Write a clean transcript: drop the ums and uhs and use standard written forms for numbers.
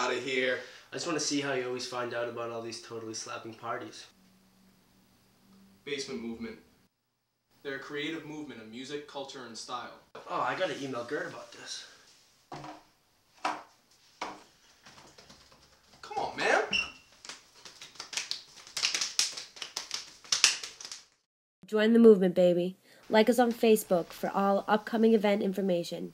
out of here. I just want to see how you always find out about all these totally slapping parties. Basement movement. They're a creative movement of music, culture, and style. Oh, I gotta email Gert about this. Come on, man. Join the movement, baby. Like us on Facebook for all upcoming event information.